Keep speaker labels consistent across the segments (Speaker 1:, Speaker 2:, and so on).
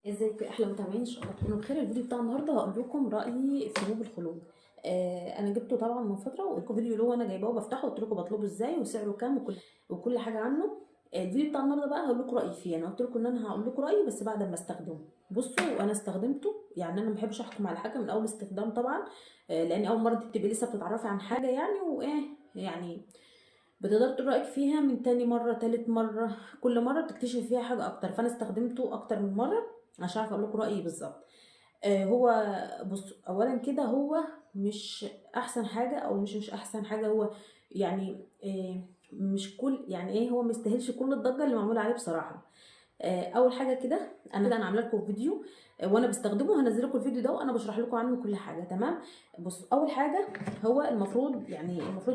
Speaker 1: ازيك يا احلى متابعين، ان شاء الله تكونوا بخير. الفيديو بتاع النهارده هقول لكم رايي في موب الخلود. انا جبته طبعا من فتره، وقلت فيديو له وانا جايباه وبفتحه، قلت لكم بطلبه ازاي وسعره كام وكل حاجه عنه. الفيديو بتاع النهارده بقى هقول لكم رايي فيه. انا قلت لكم ان انا هقول لكم رايي بس بعد ما استخدمه. بصوا انا استخدمته، يعني انا ما بحبش احكم على حاجه من اول استخدام طبعا. لان اول مره انت بتبقي لسه بتتعرفي عن حاجه يعني وايه يعني. بتقدر تقول رأيك فيها من تاني مرة تالت مرة، كل مرة بتكتشف فيها حاجة أكتر. فأنا استخدمته أكتر من مرة عشان أعرف أقول لكم رأيي بالظبط. هو بص، أولا كده هو مش أحسن حاجة، أو مش أحسن حاجة. هو يعني مش كل يعني إيه، هو مستاهلش كل الضجة اللي معمولة عليه بصراحة. اول حاجه كده، انا عامله لكم فيديو وانا بستخدمه، هنزل لكم الفيديو ده وانا بشرح لكم عنه كل حاجه تمام. بص، اول حاجه هو المفروض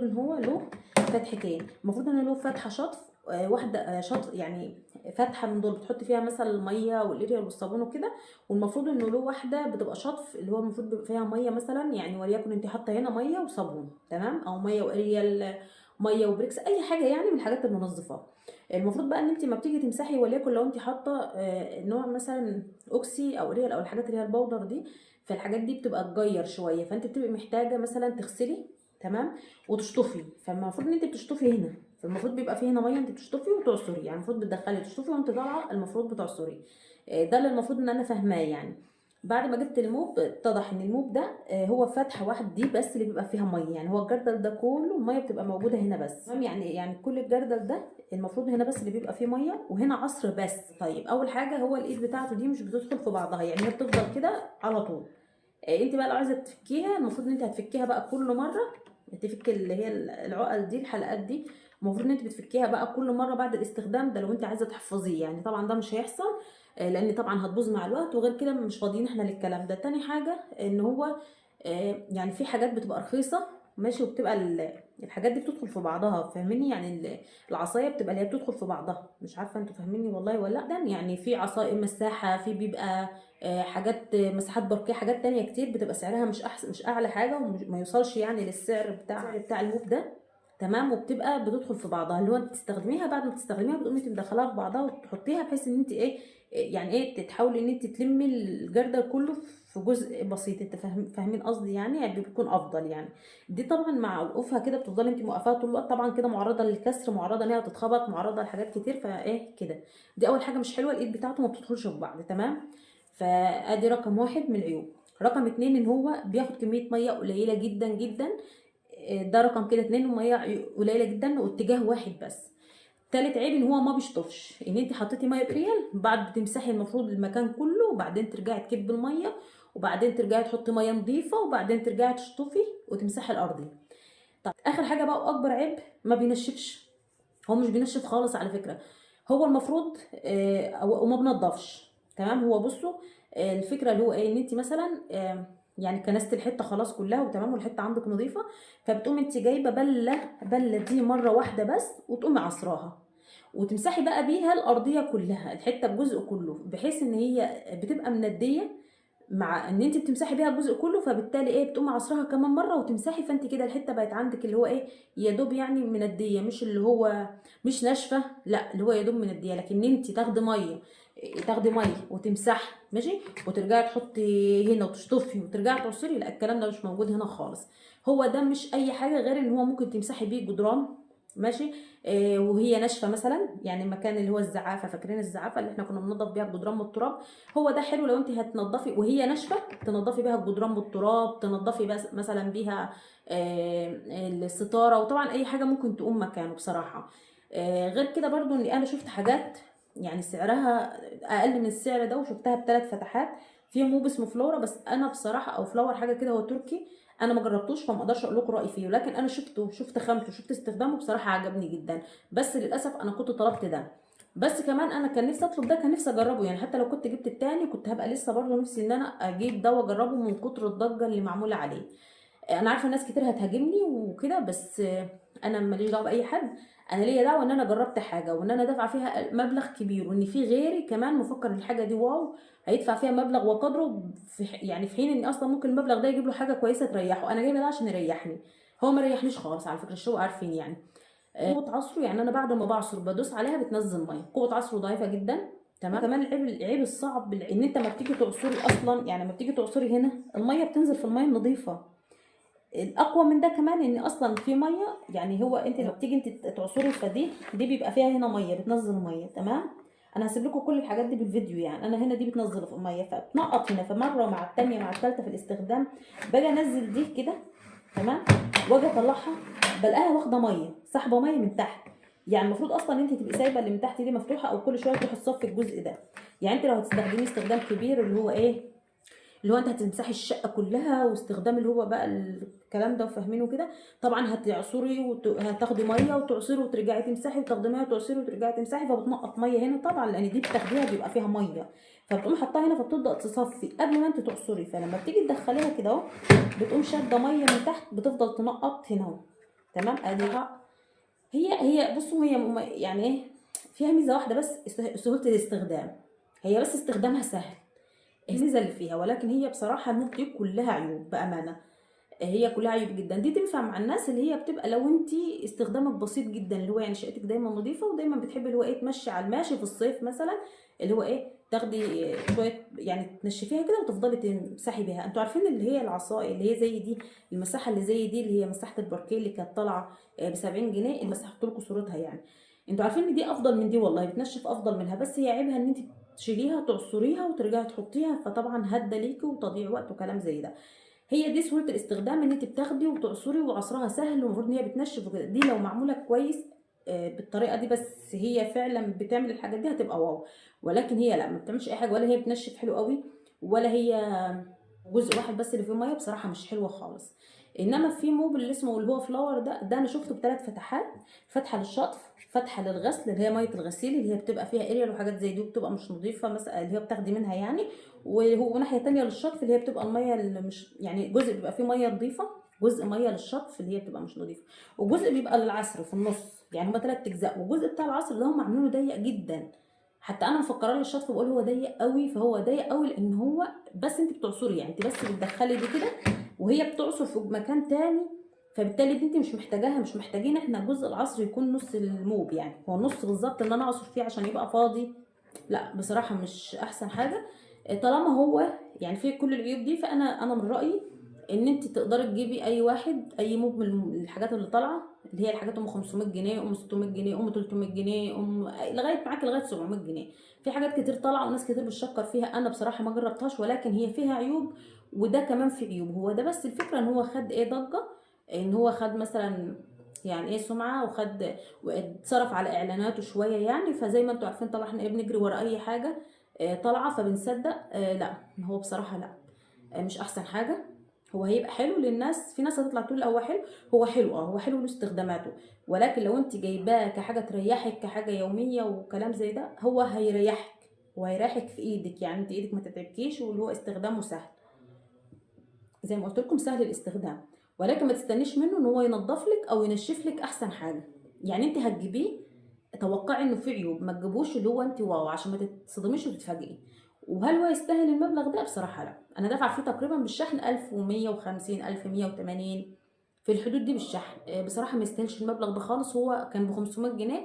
Speaker 1: ان هو له فتحتين. المفروض ان له فتحه شطف، واحده شطف يعني فتحه من دول بتحط فيها مثلا الميه والاريال والصابون وكده. والمفروض انه له واحده بتبقى شطف، اللي هو المفروض بيبقى فيها ميه مثلا، يعني وليكن انت حاطه هنا ميه وصابون تمام، او ميه واريال، ميه وبريكس، اي حاجه يعني من الحاجات المنظفه. المفروض بقى ان انت ما بتيجي تمسحي، وليكن لو انت حاطه نوع مثلا اوكسي او ريال او الحاجات اللي هي البودر دي، فالحاجات دي بتبقى تجير شويه، فانت بتبقي محتاجه مثلا تغسلي تمام وتشطفي. فالمفروض ان انت بتشطفي هنا، فالمفروض بيبقى فيه هنا ميه انت بتشطفي وتعصري، يعني المفروض بتدخلي تشطفي وانت طالعه المفروض بتعصري. ده اللي المفروض ان انا فاهماه يعني. بعد ما جبت الموب اتضح ان الموب ده هو فتحه واحد دي بس اللي بيبقى فيها ميه، يعني هو الجردل ده كله الميه بتبقى موجوده هنا بس تمام. يعني كل الجردل ده المفروض هنا بس اللي بيبقى فيه ميه وهنا عصر بس. طيب اول حاجه هو الايد بتاعته دي مش بتدخل في بعضها، يعني هي بتفضل كده على طول. انت بقى لو عايزه تفكيها المفروض ان انت هتفكيها بقى كل مره، تفك اللي هي العقل دي الحلقات دي. المفروض ان انت بتفكيها بقى كل مره بعد الاستخدام ده لو انت عايزه تحفظيه، يعني طبعا ده مش هيحصل لان طبعا هتبوظ مع الوقت، وغير كده مش فاضيين احنا للكلام ده. تاني حاجه ان هو يعني في حاجات بتبقى رخيصه ماشي، وبتبقى الحاجات دي بتدخل في بعضها، فاهميني؟ يعني العصايه بتبقى اللي هي بتدخل في بعضها، مش عارفه انتوا فاهميني والله ولا لا. ده يعني في عصايه مساحه، في بيبقى حاجات مساحات برقية، حاجات تانية كتير بتبقى سعرها مش احسن، مش اعلى حاجة، وما يوصلش يعني للسعر بتاع الموب ده تمام. وبتبقى بتدخل في بعضها، اللي هو انت تستخدميها، بعد ما تستخدميها بتقومي انت مدخلاها في بعضها وتحطيها بحيث ان انت ايه، يعني ايه، تحاولي ان انت تلمي الجردل كله في جزء بسيط. انت فاهمين قصدي يعني بيكون افضل يعني. دي طبعا مع وقوفها كده بتفضلي انت موقفاها طول الوقت، طبعا كده معرضه للكسر، معرضه ان هي تتخبط، معرضه لحاجات كتير، فايه كده. دي اول حاجه مش حلوه، الايد بتاعته ما بتدخلش في بعض تمام. فادي رقم واحد من العيوب. رقم اتنين ان هو بياخد كمية مية قليلة جدا جدا. ده رقم كده اتنين، مية قليلة جدا واتجاه واحد بس. تالت عيب ان هو ما بيشطفش، ان انت حطيتي ميه بريال بعد بتمسحي المفروض المكان كله، وبعدين ترجعي تكبي الميه، وبعدين ترجعي تحطي ميه نظيفه، وبعدين ترجعي تشطفي وتمسحي الارضيه. طب اخر حاجه بقى واكبر عيب، ما بينشفش. هو مش بينشف خالص على فكره. هو المفروض وما بنضفش تمام. هو بصوا الفكره اللي هو ايه، ان انت مثلا يعني كنست الحته خلاص كلها وتمام، والحته عندك نظيفه، فبتقوم انت جايبه بله دي مره واحده بس، وتقومي عصراها وتمسحي بقى بيها الارضيه كلها، الحته الجزء كله، بحيث ان هي بتبقى منديه مع ان انت بتمسحي بيها الجزء كله. فبالتالي ايه، بتقومي عصرها كمان مره وتمسحي، فانت كده الحته بقت عندك اللي هو ايه، يا دوب يعني منديه، مش اللي هو مش ناشفه، لا اللي هو يا دوب منديه. لكن انت تاخدي ميه وتمسحي ماشي، وترجعي تحطي هنا وتشطفي وترجعي تعصري، لا الكلام ده مش موجود هنا خالص. هو ده مش اي حاجه غير ان هو ممكن تمسحي بيه جدران ماشي، وهي ناشفه مثلا، يعني المكان اللي هو الزعافه، فاكرين الزعافه اللي احنا كنا بننضف بيها الجدران من التراب؟ هو ده حلو لو انت هتنضفي وهي ناشفه، تنضفي بيها الجدران بالتراب، تنضفي بس مثلا بيها الستاره، وطبعا اي حاجه ممكن تقوم مكانه بصراحه. غير كده برضو ان انا شفت حاجات يعني سعرها اقل من السعر ده، وشفتها بثلاث فتحات. في موب اسمه فلورا، بس انا بصراحه، او فلاور حاجه كده، هو تركي، انا ما جربتوش فما اقدرش اقول لكم رايي فيه، لكن انا شفته، شفت خامته، شفت استخدامه، بصراحه عجبني جدا. بس للاسف انا كنت طلبت ده. بس كمان انا كان نفسي اطلب ده، كان نفسي اجربه يعني، حتى لو كنت جبت التاني كنت هبقى لسه برضه نفسي ان انا اجيب ده واجربه من كتر الضجه اللي معموله عليه. انا عارفه ناس كتير هتهاجمني وكده، بس انا ماليش دعوه باي حد. انا ليا دعوه ان انا جربت حاجه، وان انا دافعه فيها مبلغ كبير، وان في غيري كمان مفكر ان الحاجه دي واو هيدفع فيها مبلغ وقدره، يعني في حين ان اصلا ممكن المبلغ ده يجيب له حاجه كويسه تريحه. انا جايبه ده عشان يريحني، هو ما ريحنيش خالص على فكره، الشو عارفين يعني. قوه عصره، يعني انا بعد ما بعصر بدوس عليها بتنزل ميه، قوه عصره ضعيفه جدا تمام. كمان العيب الصعب ان انت ما بتيجي تعصري اصلا، يعني لما بتيجي تعصري هنا الميه بتنزل في الميه النظيفه. الاقوى من ده كمان ان اصلا في ميه، يعني هو انت لما بتيجي انت تعصري فدي بيبقى فيها هنا ميه، بتنزل ميه. تمام. انا هسيب لكم كل الحاجات دي بالفيديو، يعني انا هنا دي بتنزل في ميه فبتنقط هنا، فمره مع الثانيه مع الثالثه في الاستخدام باجي انزل دي كده. تمام. واجي اطلعها بلاقيها واخده ميه، سحبه ميه من تحت. يعني المفروض اصلا انت تبقي سايبه اللي من تحت دي مفتوحه، او كل شويه تروحي تصفي الجزء ده. يعني انت لو هتستخدميه استخدام كبير اللي هو ايه، اللي هو انت هتمسحي الشقه كلها، واستخدام اللي هو بقى الكلام ده وفاهمينه كده، طبعا هتعصري هتاخدي ميه وتعصري وترجعي تمسحي، وتاخدي ميه وتعصري وترجعي تمسحي، فبتنقط ميه هنا طبعا لان دي بتاخديها بيبقى فيها ميه، فبتقوم حطاها هنا فبتبدا تصفي قبل ما انت تعصري. فلما بتيجي تدخليها كده اهو بتقوم شاده ميه من تحت بتفضل تنقط هنا اهو. تمام. ادي هي بصوا هي يعني ايه، فيها ميزه واحده بس، سهوله الاستخدام. هي بس استخدامها سهل، الميزه اللي فيها، ولكن هي بصراحه الموب دي كلها عيوب بامانه. هي كلها عيوب جدا. دي تنفع مع الناس اللي هي بتبقى لو انت استخدامك بسيط جدا، اللي هو يعني شقتك دايما نظيفه ودايما بتحبي اللي هو ايه تمشي على الماشي في الصيف مثلا، اللي هو ايه تاخدي شويه يعني تنشفيها كده وتفضلي تمسحي بيها. انتوا عارفين اللي هي العصايه اللي هي زي دي، المساحه اللي زي دي اللي هي مساحه الباركيه اللي كانت طالعه ب 70 جنيه، اللي مسحت لكم صورتها يعني. انتوا عارفين ان دي افضل من دي والله، بتنشف افضل منها، بس هي عيبها ان انت تشيليها تعصريها وترجعي تحطيها، فطبعا هده ليكي وتضييع وقت وكلام زي ده. هي دي سهوله الاستخدام، ان انت بتاخدي وتعصري وعصرها سهل، ومفروض ان هي بتنشف وكده. دي لو معموله كويس بالطريقه دي، بس هي فعلا بتعمل الحاجات دي هتبقى واو. ولكن هي لا، ما بتعملش اي حاجه، ولا هي بتنشف حلو قوي، ولا هي جزء واحد بس اللي فيه ميه، بصراحه مش حلوه خالص. انما في موب اللي اسمه اللي هو فلاور ده انا شفته بثلاث فتحات، فتحه للشطف، فتحه للغسل اللي هي ميه الغسيل اللي هي بتبقى فيها اريال وحاجات زي دي وبتبقى مش نظيفه مثلا اللي هي بتاخدي منها يعني، وناحيه تانية للشطف اللي هي بتبقى الميه اللي مش يعني جزء بيبقى فيه ميه نظيفه، جزء ميه للشطف اللي هي بتبقى مش نظيفه، وجزء بيبقى للعصر في النص. يعني هما ثلاث اجزاء، والجزء بتاع العصر ده هم عاملينه ضيق جدا. حتى انا مفكراه للشطف بقول هو ضيق قوي، فهو ضيق قوي لان هو بس انت بتعصري، يعني انت بس بتدخلي دي كده وهي بتعصر في مكان تاني، فبالتالي دي انت مش محتاجاها، مش محتاجين احنا جزء العصر يكون نص الموب، يعني هو نص بالظبط اللي انا اعصر فيه عشان يبقى فاضي. لا بصراحه مش احسن حاجه. طالما هو يعني فيه كل العيوب دي، فانا من رايي ان انت تقدري تجيبي اي واحد اي موب من الحاجات اللي طالعه، اللي هي الحاجات ام 500 جنيه، ام 600 جنيه، ام 300 جنيه، لغايه معاكي لغايه 700 جنيه. في حاجات كتير طالعه وناس كتير بتشكر فيها، انا بصراحه ما جربتهاش، ولكن هي فيها عيوب وده كمان في عيوب. هو ده بس الفكره ان هو خد ايه ضجه، ان هو خد مثلا يعني ايه سمعه، وخد واتصرف على اعلاناته شويه يعني، فزي ما انتوا عارفين طبعا احنا ايه بنجري ورا اي حاجه طالعه فبنصدق. لا هو بصراحه لا، مش احسن حاجه. هو هيبقى حلو للناس، في ناس هتطلع تقول هو حلو، هو حلو هو حلو لاستخداماته، ولكن لو انت جايباه كحاجه تريحك كحاجه يوميه وكلام زي ده هو هيريحك، وهيريحك في ايدك، يعني انت ايدك ما تتعبكيش، واللي هو استخدامه سهل زي ما قلت لكم سهل الاستخدام. ولكن ما تستنيش منه ان هو ينظف لك او ينشف لك احسن حاجه. يعني انت هتجيبيه توقعي انه فيه عيوب، ما تجيبوش اللي هو انت واو عشان ما تتصدميش وتتفاجئي. وهل هو يستاهل المبلغ ده؟ بصراحه لا. انا دافعه فيه تقريبا بالشحن 1150 1180 في الحدود دي بالشحن. بصراحه ما يستاهلش المبلغ ده خالص. هو كان ب 500 جنيه،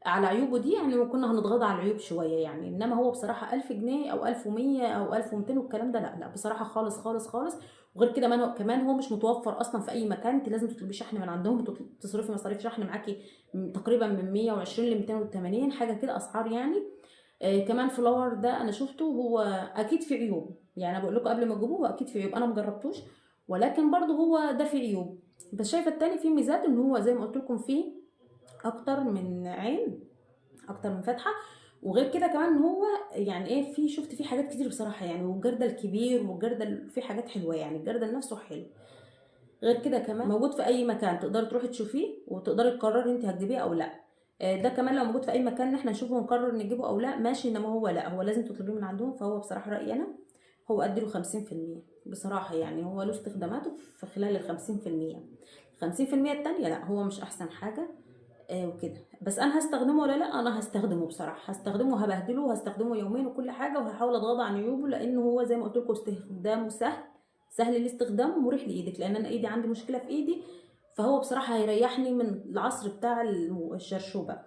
Speaker 1: على عيوبه دي يعني كنا هنتغاضى على العيوب شويه يعني، انما هو بصراحه 1000 جنيه او 1100 او 1200 والكلام ده لا لا بصراحه خالص خالص خالص. وغير كده كمان هو مش متوفر اصلا في اي مكان، انت لازم تطلبي شحن من عندهم، تصرفي مصاريف شحن معاكي تقريبا من 120 ل 280 حاجه كده اسعار يعني. كمان فلاور ده انا شفته هو اكيد في عيوب، يعني انا بقول لكم قبل ما تجيبوه هو اكيد في عيوب، انا مجربتوش ولكن برضه هو ده في عيوب. بس شايفه التاني فيه ميزات، ان هو زي ما قلت لكم فيه اكتر من عين، اكتر من فتحه. وغير كده كمان هو يعني ايه، في شفت فيه حاجات كتير بصراحه يعني، والجردل كبير والجردل فيه حاجات حلوه يعني، الجردل نفسه حلو. غير كده كمان موجود في اي مكان، تقدري تروحي تشوفيه وتقدري تقرري انت هتجيبيه او لا. ده كمان لو موجود في اي مكان احنا نشوفه ونقرر نجيبه او لا ماشي، انما هو لا، هو لازم تطلبيه من عندهم. فهو بصراحه رايي انا هو اديله 50% بصراحه، يعني هو له استخداماته في خلال ال 50%. 50% التانية لا هو مش احسن حاجه. وكده. بس انا هستخدمه ولا لا؟ انا هستخدمه بصراحه، هستخدمه وهبهدله وهستخدمه يومين وكل حاجه، وهحاول اتغاضى عن عيوبه لانه هو زي ما قلت لكم استخدامه سهل، سهل الاستخدام ومريح لايدك، لان انا ايدي عندي مشكله في ايدي، فهو بصراحه هيريحني من العصر بتاع الشرشوبه.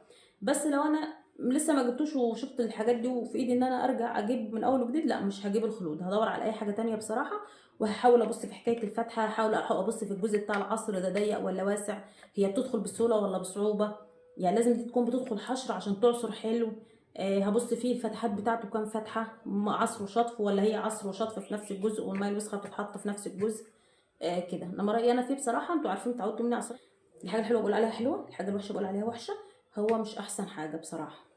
Speaker 1: بس لو انا لسه ما جبتوش وشفت الحاجات دي وفي ايدي ان انا ارجع اجيب من اول وجديد، لا مش هجيب الخلود، هدور على اي حاجه تانية بصراحه. وهحاول ابص في حكايه الفتحه، هحاول ابص في الجزء بتاع العصر ده ضيق ولا واسع، هي بتدخل بسهوله ولا بصعوبه، يعني لازم دي تكون بتدخل حشر عشان تعصر حلو. هبص فيه الفتحات بتاعته كام فتحه، عصر وشطف ولا هي عصر وشطف في نفس الجزء والميه الوسخه بتتحط في نفس الجزء. كده انما رايي انا فيه بصراحه، انتوا عارفين اتعودتوا مني على الحاجه الحلوه بقول عليها حلوه، الحاجه الوحشه بقول عليها وحشه. هو مش احسن حاجه بصراحه.